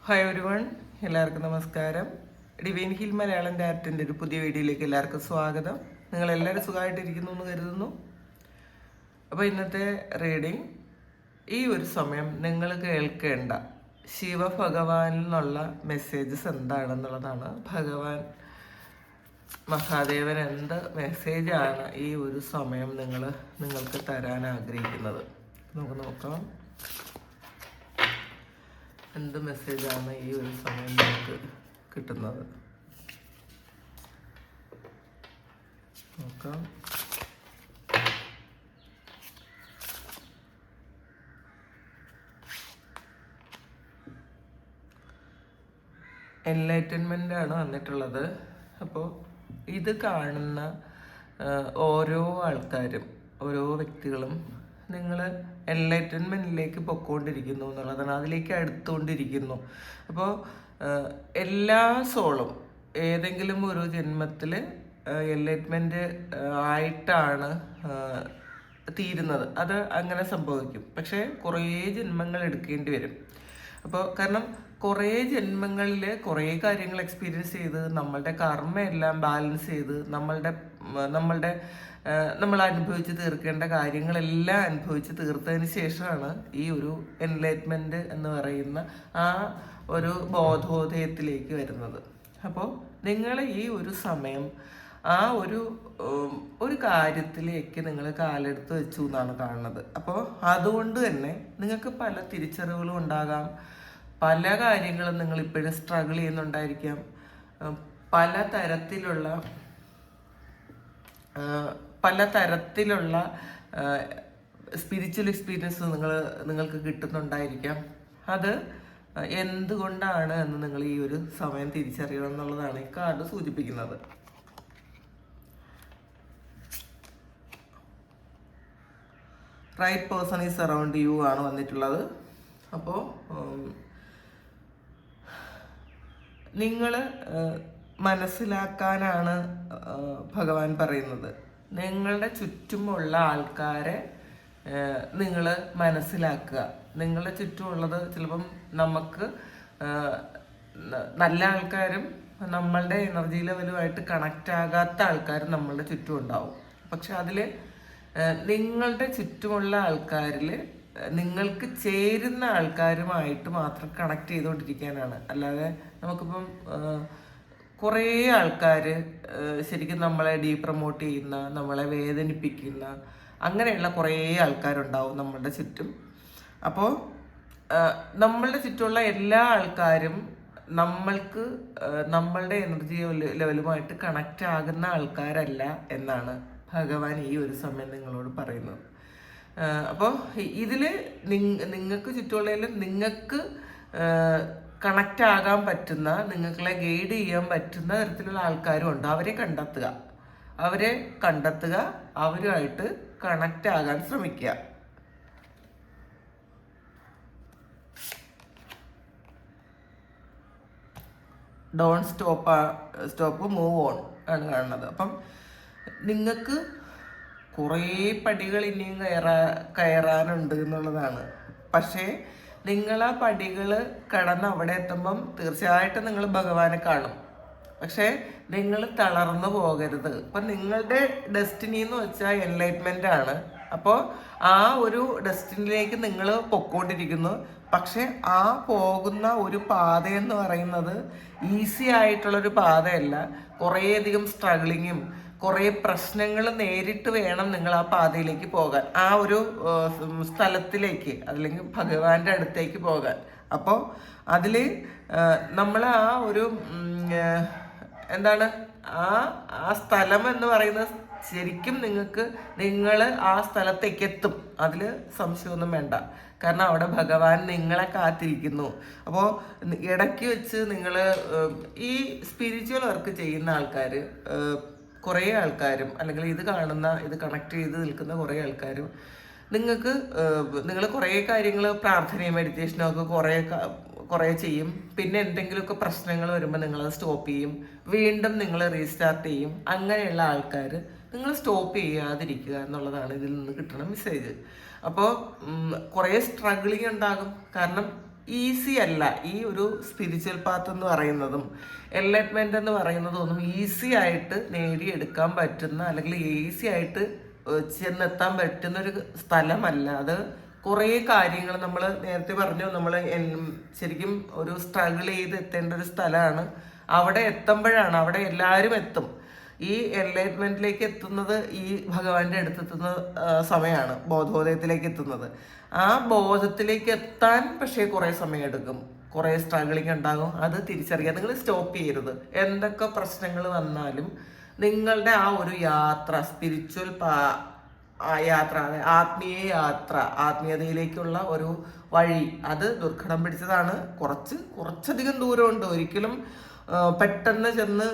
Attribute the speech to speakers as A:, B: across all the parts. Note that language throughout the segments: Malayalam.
A: ഹായ് എവരിവൺ, എല്ലാവർക്കും നമസ്കാരം. ഡിവൈൻ ഹിൽ മലയാളം ഡയറക്റ്റിൻ്റെ ഒരു പുതിയ വീഡിയോയിലേക്ക് എല്ലാവർക്കും സ്വാഗതം. നിങ്ങളെല്ലാവരും സുഖമായിട്ടിരിക്കുന്നു എന്ന് കരുതുന്നു. അപ്പോൾ ഇന്നത്തെ റീഡിങ്, ഈ ഒരു സമയം നിങ്ങൾ കേൾക്കേണ്ട ശിവഭഗവാനിൽ നിന്നുള്ള മെസ്സേജസ് എന്താണെന്നുള്ളതാണ്. ഭഗവാൻ മഹാദേവൻ എന്ത് മെസ്സേജാണ് ഈ ഒരു സമയം നിങ്ങൾക്ക് തരാൻ ആഗ്രഹിക്കുന്നത്? നമുക്ക് നോക്കാം. എന്ത് മെസ്സേജാണ് ഈ ഒരു സമയം നമുക്ക് കിട്ടുന്നത്? നോക്കാം. എൻലൈറ്റൻമെൻ്റ് ആണ് വന്നിട്ടുള്ളത്. അപ്പോൾ ഇത് കാണുന്ന ഓരോ ആൾക്കാരും, ഓരോ വ്യക്തികളും നിങ്ങൾ എൻലൈറ്റൻമെൻറ്റിലേക്ക് പൊയ്ക്കൊണ്ടിരിക്കുന്നു എന്നുള്ളതാണ്, അതിലേക്ക് അടുത്തുകൊണ്ടിരിക്കുന്നു. അപ്പോൾ എല്ലാ സോളും ഏതെങ്കിലും ഒരു ജന്മത്തിൽ എൻലൈറ്റ്മെൻറ്റ് ആയിട്ടാണ് തീരുന്നത്. അത് അങ്ങനെ സംഭവിക്കും. പക്ഷേ കുറേ ജന്മങ്ങൾ എടുക്കേണ്ടി വരും. അപ്പോൾ കാരണം കുറേ ജന്മങ്ങളിൽ കുറേ കാര്യങ്ങൾ എക്സ്പീരിയൻസ് ചെയ്ത് നമ്മളുടെ കർമ്മയെല്ലാം ബാലൻസ് ചെയ്ത് നമ്മൾ അനുഭവിച്ച് തീർക്കേണ്ട കാര്യങ്ങളെല്ലാം അനുഭവിച്ച് തീർത്തതിന് ശേഷമാണ് ഈ ഒരു എൻലൈറ്റ്മെൻറ്റ് എന്ന് പറയുന്ന ആ ഒരു ബോധോദയത്തിലേക്ക് വരുന്നത്. അപ്പോൾ നിങ്ങൾ ഈ ഒരു സമയം ആ ഒരു കാര്യത്തിലേക്ക് നിങ്ങൾ കാലെടുത്ത് വെച്ചു എന്നാണ് കാണുന്നത്. അപ്പോൾ അതുകൊണ്ട് തന്നെ നിങ്ങൾക്ക് പല തിരിച്ചറിവുകളും ഉണ്ടാകാം. പല കാര്യങ്ങളും നിങ്ങൾ ഇപ്പോഴും സ്ട്രഗിൾ ചെയ്യുന്നുണ്ടായിരിക്കാം. പലതരത്തിലുള്ള സ്പിരിച്വൽ എക്സ്പീരിയൻസ് നിങ്ങൾക്ക് കിട്ടുന്നുണ്ടായിരിക്കാം. അത് എന്തുകൊണ്ടാണ് എന്ന് നിങ്ങൾ ഈ ഒരു സമയം തിരിച്ചറിയണം എന്നുള്ളതാണ് ഈ കാർഡ് സൂചിപ്പിക്കുന്നത്. Right person is around you ആണ് വന്നിട്ടുള്ളത്. അപ്പോൾ നിങ്ങൾ മനസ്സിലാക്കാനാണ് ഭഗവാൻ പറയുന്നത്. നിങ്ങളുടെ ചുറ്റുമുള്ള ആൾക്കാരെ നിങ്ങൾ മനസ്സിലാക്കുക. നിങ്ങളുടെ ചുറ്റുമുള്ളത് ചിലപ്പം നമുക്ക് നല്ല ആൾക്കാരും നമ്മളുടെ എനർജി ലെവലുമായിട്ട് കണക്റ്റ് ആകാത്ത ആൾക്കാരും നമ്മളുടെ ചുറ്റും ഉണ്ടാവും. പക്ഷെ അതിൽ നിങ്ങളുടെ ചുറ്റുമുള്ള ആൾക്കാരിൽ നിങ്ങൾക്ക് ചേരുന്ന ആൾക്കാരുമായിട്ട് മാത്രം കണക്ട് ചെയ്തുകൊണ്ടിരിക്കാനാണ്. അല്ലാതെ നമുക്കിപ്പം കുറേ ആൾക്കാർ ശരിക്കും നമ്മളെ പ്രൊമോട്ട് ചെയ്യുന്ന, നമ്മളെ വേദനിപ്പിക്കുന്ന അങ്ങനെയുള്ള കുറേ ആൾക്കാരുണ്ടാവും നമ്മളുടെ ചുറ്റും. അപ്പോൾ നമ്മളുടെ ചുറ്റുമുള്ള എല്ലാ ആൾക്കാരും നമ്മളുടെ എനർജി ലെവലുമായിട്ട് കണക്റ്റ് ആകുന്ന ആൾക്കാരല്ല എന്നാണ് ഭഗവാൻ ഈ ഒരു സമയം നിങ്ങളോട് പറയുന്നത്. അപ്പോൾ ഇതിൽ നിങ്ങൾക്ക് ചുറ്റുമുള്ളതിൽ നിങ്ങൾക്ക് കണക്റ്റ് ആകാൻ പറ്റുന്ന, നിങ്ങളെ ഗൈഡ് ചെയ്യാൻ പറ്റുന്ന തരത്തിലുള്ള ആൾക്കാരും ഉണ്ട്. അവരെ കണ്ടെത്തുക, അവരുമായിട്ട് കണക്റ്റ് ആകാൻ ശ്രമിക്കുക. ഡോൺ സ്റ്റോപ്പ് മൂവ് ഓൺ ആണ് കാണുന്നത്. അപ്പം നിങ്ങൾക്ക് കുറേ പടികൾ ഇനിയും കയറാനുണ്ട് എന്നുള്ളതാണ്. പക്ഷേ നിങ്ങൾ ആ പടികൾ കടന്ന് അവിടെ എത്തുമ്പം തീർച്ചയായിട്ടും നിങ്ങൾ ഭഗവാനെ കാണും. പക്ഷേ നിങ്ങൾ തളർന്നു പോകരുത്. അപ്പം നിങ്ങളുടെ ഡെസ്റ്റിനി എന്ന് വെച്ചാൽ എൻലൈറ്റ്മെൻ്റ് ആണ്. അപ്പോൾ ആ ഒരു ഡെസ്റ്റിനിയിലേക്ക് നിങ്ങൾ പൊയ്ക്കൊണ്ടിരിക്കുന്നു. പക്ഷെ ആ പോകുന്ന ഒരു പാതയെന്ന് പറയുന്നത് ഈസി ആയിട്ടുള്ളൊരു പാതയല്ല. കുറേയധികം സ്ട്രഗിളിങ്ങും കുറേ പ്രശ്നങ്ങൾ നേരിട്ട് വേണം നിങ്ങൾ ആ പാതയിലേക്ക് പോകാൻ, ആ ഒരു സ്ഥലത്തിലേക്ക്, അല്ലെങ്കിൽ ഭഗവാന്റെ അടുത്തേക്ക് പോകാൻ. അപ്പോൾ അതിൽ നമ്മൾ ആ ഒരു എന്താണ് ആ സ്ഥലം എന്ന് പറയുന്നത് ശരിക്കും നിങ്ങൾ ആ സ്ഥലത്തേക്ക് എത്തും. അതിൽ സംശയമൊന്നും വേണ്ട. കാരണം അവിടെ ഭഗവാൻ നിങ്ങളെ കാത്തിരിക്കുന്നു. അപ്പോൾ ഇടയ്ക്ക് വെച്ച് നിങ്ങൾ ഈ സ്പിരിച്വൽ വർക്ക് ചെയ്യുന്ന ആൾക്കാർ, കുറേ ആൾക്കാരും, അല്ലെങ്കിൽ ഇത് കണക്ട് ചെയ്ത് നിൽക്കുന്ന കുറേ ആൾക്കാരും നിങ്ങൾ കുറേ കാര്യങ്ങൾ പ്രാർത്ഥനയും മെഡിറ്റേഷനും ഒക്കെ കുറേ ചെയ്യും. പിന്നെ എന്തെങ്കിലുമൊക്കെ പ്രശ്നങ്ങൾ വരുമ്പോൾ നിങ്ങളത് സ്റ്റോപ്പ് ചെയ്യും, വീണ്ടും നിങ്ങൾ റീസ്റ്റാർട്ട് ചെയ്യും. അങ്ങനെയുള്ള ആൾക്കാർ നിങ്ങൾ സ്റ്റോപ്പ് ചെയ്യാതിരിക്കുക എന്നുള്ളതാണ് ഇതിൽ നിന്ന് കിട്ടുന്ന മെസ്സേജ്. അപ്പോൾ കുറേ സ്ട്രഗിളിങ് ഉണ്ടാകും. കാരണം ഈസി അല്ല. ഈ ഒരു സ്പിരിച്വൽ പാത്ത് എന്ന് പറയുന്നതും എൻലൈറ്റ്മെന്റ് എന്ന് പറയുന്നതും ഒന്നും ഈസി ആയിട്ട് നേടിയെടുക്കാൻ പറ്റുന്ന, അല്ലെങ്കിൽ ഈസി ആയിട്ട് ചെന്നെത്താൻ പറ്റുന്ന ഒരു സ്ഥലമല്ല അത്. കുറേ കാര്യങ്ങൾ നമ്മൾ നേരത്തെ പറഞ്ഞു, നമ്മൾ ശരിക്കും ഒരു സ്ട്രഗിൾ ചെയ്ത് എത്തേണ്ട ഒരു സ്ഥലമാണ്. അവിടെ എത്തുമ്പോഴാണ്, അവിടെ എല്ലാവരും എത്തും. ഈ എൻലൈറ്റ്മെന്റിലേക്ക് എത്തുന്നത് ഈ ഭഗവാന്റെ അടുത്തെത്തുന്ന സമയമാണ്, ബോധോദയത്തിലേക്ക് എത്തുന്നത്. ആ ബോധത്തിലേക്ക് എത്താൻ പക്ഷേ കുറേ സമയം എടുക്കും, കുറേ സ്ട്രഗിളിങ് ഉണ്ടാകും. അത് തിരിച്ചറിയാൻ നിങ്ങൾ സ്റ്റോപ്പ് ചെയ്യരുത്. എന്തൊക്കെ പ്രശ്നങ്ങൾ വന്നാലും നിങ്ങളുടെ ആ ഒരു യാത്ര, സ്പിരിച്വൽ യാത്ര, ആത്മീയ യാത്ര, ആത്മീയതയിലേക്കുള്ള ഒരു വഴി, അത് ദുർഘടം പിടിച്ചതാണ്. കുറച്ചധികം ദൂരമുണ്ട്. ഒരിക്കലും പെട്ടെന്ന് ചെന്ന്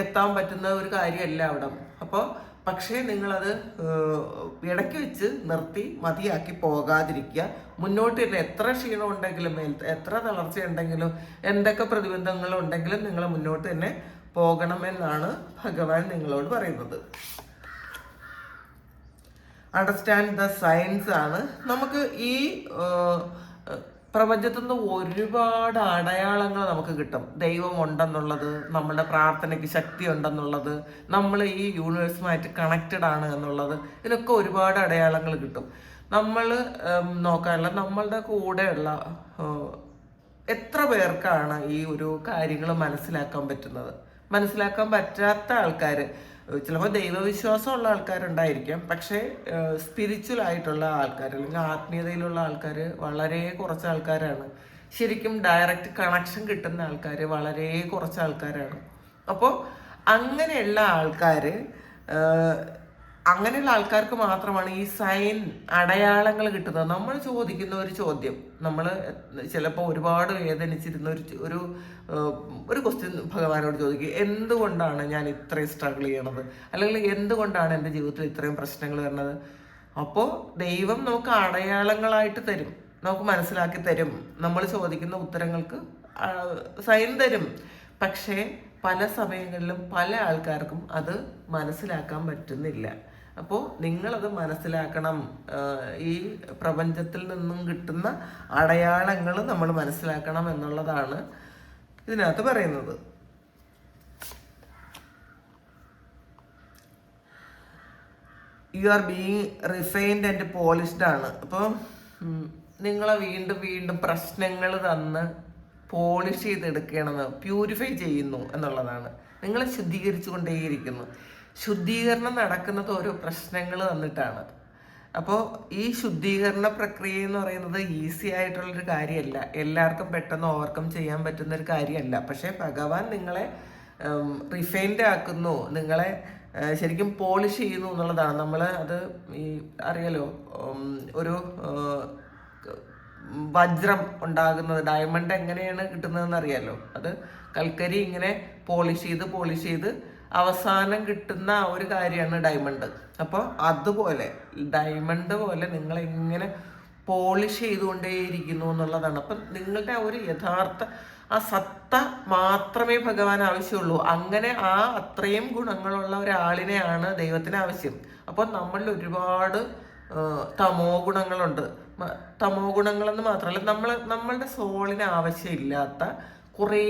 A: എത്താൻ പറ്റുന്ന ഒരു കാര്യമല്ല അവിടെ. അപ്പോൾ പക്ഷേ നിങ്ങളത് ഇടയ്ക്ക് വെച്ച് നിർത്തി മതിയാക്കി പോകാതിരിക്കുക. മുന്നോട്ട് തന്നെ എത്ര ക്ഷീണം ഉണ്ടെങ്കിലും, എത്ര തളർച്ച ഉണ്ടെങ്കിലും, എന്തൊക്കെ പ്രതിബന്ധങ്ങളുണ്ടെങ്കിലും നിങ്ങൾ മുന്നോട്ട് തന്നെ പോകണമെന്നാണ് ഭഗവാൻ നിങ്ങളോട് പറയുന്നത്. അണ്ടർസ്റ്റാൻഡ് ദ സയൻസ് ആണ്. നമുക്ക് ഈ പ്രപഞ്ചത്തിൽ നിന്ന് ഒരുപാട് അടയാളങ്ങൾ നമുക്ക് കിട്ടും. ദൈവം ഉണ്ടെന്നുള്ളത്, നമ്മുടെ പ്രാർത്ഥനയ്ക്ക് ശക്തി ഉണ്ടെന്നുള്ളത്, നമ്മൾ ഈ യൂണിവേഴ്സുമായിട്ട് കണക്റ്റഡ് ആണ് എന്നുള്ളത്, ഇതിനൊക്കെ ഒരുപാട് അടയാളങ്ങൾ കിട്ടും. നമ്മൾ നോക്കാനുള്ള നമ്മളുടെ കൂടെയുള്ള എത്ര പേർക്കാണ് ഈ ഒരു കാര്യങ്ങൾ മനസ്സിലാക്കാൻ പറ്റുന്നത്? മനസ്സിലാക്കാൻ പറ്റാത്ത ആൾക്കാർ, ചിലപ്പോൾ ദൈവവിശ്വാസമുള്ള ആൾക്കാരുണ്ടായിരിക്കാം, പക്ഷേ സ്പിരിച്വൽ ആയിട്ടുള്ള ആൾക്കാർ അല്ലെങ്കിൽ ആത്മീയതയിലുള്ള ആൾക്കാർ വളരെ കുറച്ച് ആൾക്കാരാണ്. ശരിക്കും ഡയറക്റ്റ് കണക്ഷൻ കിട്ടുന്ന ആൾക്കാർ വളരെ കുറച്ച് ആൾക്കാരാണ്. അപ്പോൾ അങ്ങനെയുള്ള ആൾക്കാർക്ക് മാത്രമാണ് ഈ സൈൻ, അടയാളങ്ങൾ കിട്ടുന്നത്. നമ്മൾ ചോദിക്കുന്ന ഒരു ചോദ്യം, നമ്മൾ ചിലപ്പോൾ ഒരുപാട് വേദനിച്ചിരുന്ന ഒരു ക്വസ്റ്റ്യൻ ഭഗവാനോട് ചോദിക്കുക, എന്തുകൊണ്ടാണ് ഞാൻ ഇത്രയും സ്ട്രഗിൾ ചെയ്യണത്, അല്ലെങ്കിൽ എന്തുകൊണ്ടാണ് എൻ്റെ ജീവിതത്തിൽ ഇത്രയും പ്രശ്നങ്ങൾ വരുന്നത്? അപ്പോൾ ദൈവം നമുക്ക് അടയാളങ്ങളായിട്ട് തരും, നമുക്ക് മനസ്സിലാക്കി തരും, നമ്മൾ ചോദിക്കുന്ന ഉത്തരങ്ങൾക്ക് സൈൻ തരും. പക്ഷേ പല സമയങ്ങളിലും പല ആൾക്കാർക്കും അത് മനസ്സിലാക്കാൻ പറ്റുന്നില്ല. അപ്പോൾ നിങ്ങളത് മനസ്സിലാക്കണം. ഈ പ്രപഞ്ചത്തിൽ നിന്നും കിട്ടുന്ന അടയാളങ്ങൾ നമ്മൾ മനസ്സിലാക്കണം എന്നുള്ളതാണ് ഇതിനകത്ത് പറയുന്നത്. You are being refined and polished ആണ്. അപ്പോൾ നിങ്ങളെ വീണ്ടും വീണ്ടും പ്രശ്നങ്ങൾ തന്ന് പോളിഷ് ചെയ്തെടുക്കണമെന്ന്, പ്യൂരിഫൈ ചെയ്യുന്നു എന്നുള്ളതാണ്. നിങ്ങളെ ശുദ്ധീകരിച്ചു കൊണ്ടേയിരിക്കുന്നു. ശുദ്ധീകരണം നടക്കുന്നത് ഓരോ പ്രശ്നങ്ങൾ തന്നിട്ടാണ്. അപ്പോൾ ഈ ശുദ്ധീകരണ പ്രക്രിയ എന്ന് പറയുന്നത് ഈസി ആയിട്ടുള്ളൊരു കാര്യമല്ല, എല്ലാവർക്കും പെട്ടെന്ന് ഓവർകം ചെയ്യാൻ പറ്റുന്നൊരു കാര്യമല്ല. പക്ഷേ ഭഗവാൻ നിങ്ങളെ റിഫൈൻഡ് ആക്കുന്നു, നിങ്ങളെ ശരിക്കും പോളിഷ് ചെയ്യുന്നു എന്നുള്ളതാണ്. നമ്മൾ അത് ഈ അറിയാലോ, ഒരു വജ്രം ഉണ്ടാകുന്നത്, ഡയമണ്ട് എങ്ങനെയാണ് കിട്ടുന്നതെന്ന് അറിയാലോ. അത് കൽക്കരി ഇങ്ങനെ പോളിഷ് ചെയ്ത് അവസാനം കിട്ടുന്ന ഒരു കാര്യമാണ് ഡയമണ്ട്. അപ്പോൾ അതുപോലെ ഡയമണ്ട് പോലെ നിങ്ങളിങ്ങനെ പോളിഷ് ചെയ്തുകൊണ്ടേയിരിക്കുന്നു എന്നുള്ളതാണ്. അപ്പം നിങ്ങളുടെ ഒരു യഥാർത്ഥ ആ സത്ത മാത്രമേ ഭഗവാൻ ആവശ്യമുള്ളൂ. അങ്ങനെ അത്രയും ഗുണങ്ങളുള്ള ഒരാളിനെയാണ് ദൈവത്തിന് ആവശ്യം. അപ്പോൾ നമ്മളിൽ ഒരുപാട് തമോ ഗുണങ്ങളുണ്ട്. തമോ ഗുണങ്ങളെന്ന് മാത്രമല്ല, നമ്മളുടെ സോളിന് ആവശ്യമില്ലാത്ത കുറേ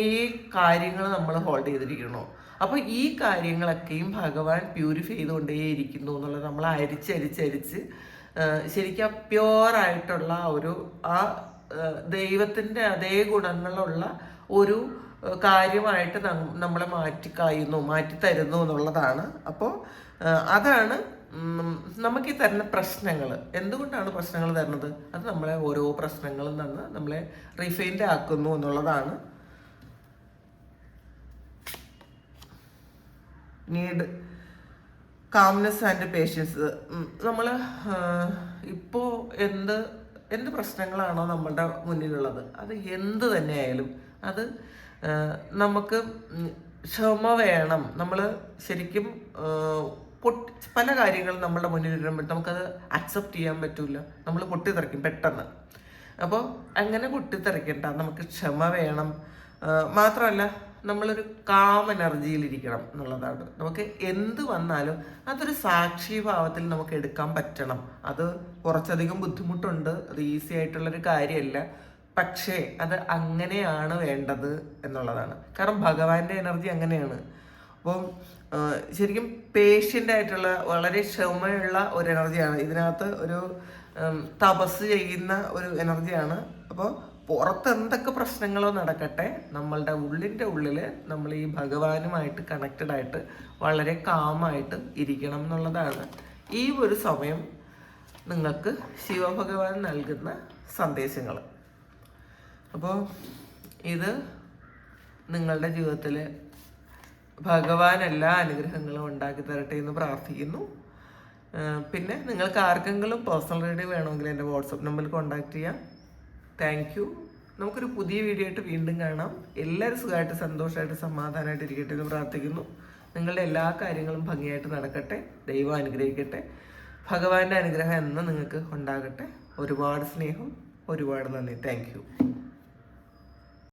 A: കാര്യങ്ങൾ നമ്മൾ ഹോൾഡ് ചെയ്തിരിക്കുന്നു. അപ്പോൾ ഈ കാര്യങ്ങളൊക്കെയും ഭഗവാൻ പ്യൂരിഫൈ ചെയ്തുകൊണ്ടേയിരിക്കുന്നു എന്നുള്ളത് നമ്മൾ അരിച്ചരിച്ചരിച്ച് ശരിക്കും പ്യുവറായിട്ടുള്ള ആ ദൈവത്തിൻ്റെ അതേ ഗുണങ്ങളുള്ള ഒരു കാര്യമായിട്ട് നമ്മളെ മാറ്റി തരുന്നു എന്നുള്ളതാണ്. അപ്പോൾ അതാണ് നമുക്ക് ഈ തരുന്ന പ്രശ്നങ്ങൾ. എന്തുകൊണ്ടാണ് പ്രശ്നങ്ങൾ തരുന്നത്? അത് നമ്മളെ ഓരോ പ്രശ്നങ്ങളും തന്ന് നമ്മളെ റിഫൈൻഡ് ആക്കുന്നു എന്നുള്ളതാണ്. Need calmness and patience. നമ്മൾ ഇപ്പോൾ എന്ത് പ്രശ്നങ്ങളാണോ നമ്മളുടെ മുന്നിലുള്ളത്, അത് എന്ത് തന്നെയായാലും അത് നമുക്ക് ക്ഷമ വേണം. നമ്മൾ ശരിക്കും പല കാര്യങ്ങളും നമ്മളുടെ മുന്നിൽ വരുമ്പോൾ നമുക്കത് അക്സെപ്റ്റ് ചെയ്യാൻ പറ്റില്ല, നമ്മൾ പൊട്ടിത്തെറിക്കും പെട്ടെന്ന്. അപ്പോൾ അങ്ങനെ പൊട്ടിത്തെറിക്കണ്ട, നമുക്ക് ക്ഷമ വേണം. മാത്രമല്ല നമ്മളൊരു കാം എനർജിയിലിരിക്കണം എന്നുള്ളതാണ്. നമുക്ക് എന്ത് വന്നാലും അതൊരു സാക്ഷിഭാവത്തിൽ നമുക്ക് എടുക്കാൻ പറ്റണം. അത് കുറച്ചധികം ബുദ്ധിമുട്ടുണ്ട്, അത് ഈസി ആയിട്ടുള്ളൊരു കാര്യമല്ല. പക്ഷേ അത് അങ്ങനെയാണ് വേണ്ടത് എന്നുള്ളതാണ്. കാരണം ഭഗവാന്റെ എനർജി അങ്ങനെയാണ്. അപ്പോൾ ശരിക്കും പേഷ്യൻ്റ് ആയിട്ടുള്ള വളരെ ക്ഷമയുള്ള ഒരു എനർജിയാണ് ഇതിനകത്ത്. ഒരു തപസ് ചെയ്യുന്ന ഒരു എനർജിയാണ്. അപ്പോൾ പുറത്ത് എന്തൊക്കെ പ്രശ്നങ്ങളോ നടക്കട്ടെ, നമ്മളുടെ ഉള്ളിൻ്റെ ഉള്ളിൽ നമ്മൾ ഈ ഭഗവാനുമായിട്ട് കണക്റ്റഡ് ആയിട്ട് വളരെ കാമായിട്ട് ഇരിക്കണം എന്നുള്ളതാണ് ഈ ഒരു സമയം നിങ്ങൾക്ക് ശിവഭഗവാൻ നൽകുന്ന സന്ദേശങ്ങൾ. അപ്പോൾ ഇത് നിങ്ങളുടെ ജീവിതത്തിൽ ഭഗവാൻ എല്ലാ അനുഗ്രഹങ്ങളും ഉണ്ടാക്കി തരട്ടെ എന്ന് പ്രാർത്ഥിക്കുന്നു. പിന്നെ നിങ്ങൾക്ക് ആർക്കെങ്കിലും പേഴ്സണൽ റീഡിംഗ് വേണമെങ്കിൽ എൻ്റെ വാട്സപ്പ് നമ്പറിൽ കോൺടാക്റ്റ് ചെയ്യാം. Thank you. നമുക്കൊരു പുതിയ വീഡിയോ ആയിട്ട് വീണ്ടും കാണാം. എല്ലാവരും സുഖമായിട്ട് സന്തോഷമായിട്ട് സമാധാനമായിട്ട് ഇരിക്കട്ടെ എന്ന് പ്രാർത്ഥിക്കുന്നു. നിങ്ങളുടെ എല്ലാ കാര്യങ്ങളും ഭംഗിയായിട്ട് നടക്കട്ടെ. ദൈവം അനുഗ്രഹിക്കട്ടെ. ഭഗവാന്റെ അനുഗ്രഹം എന്ന് നിങ്ങൾക്ക് ഉണ്ടാകട്ടെ. ഒരുപാട് സ്നേഹം, ഒരുപാട് നന്ദി. Thank you.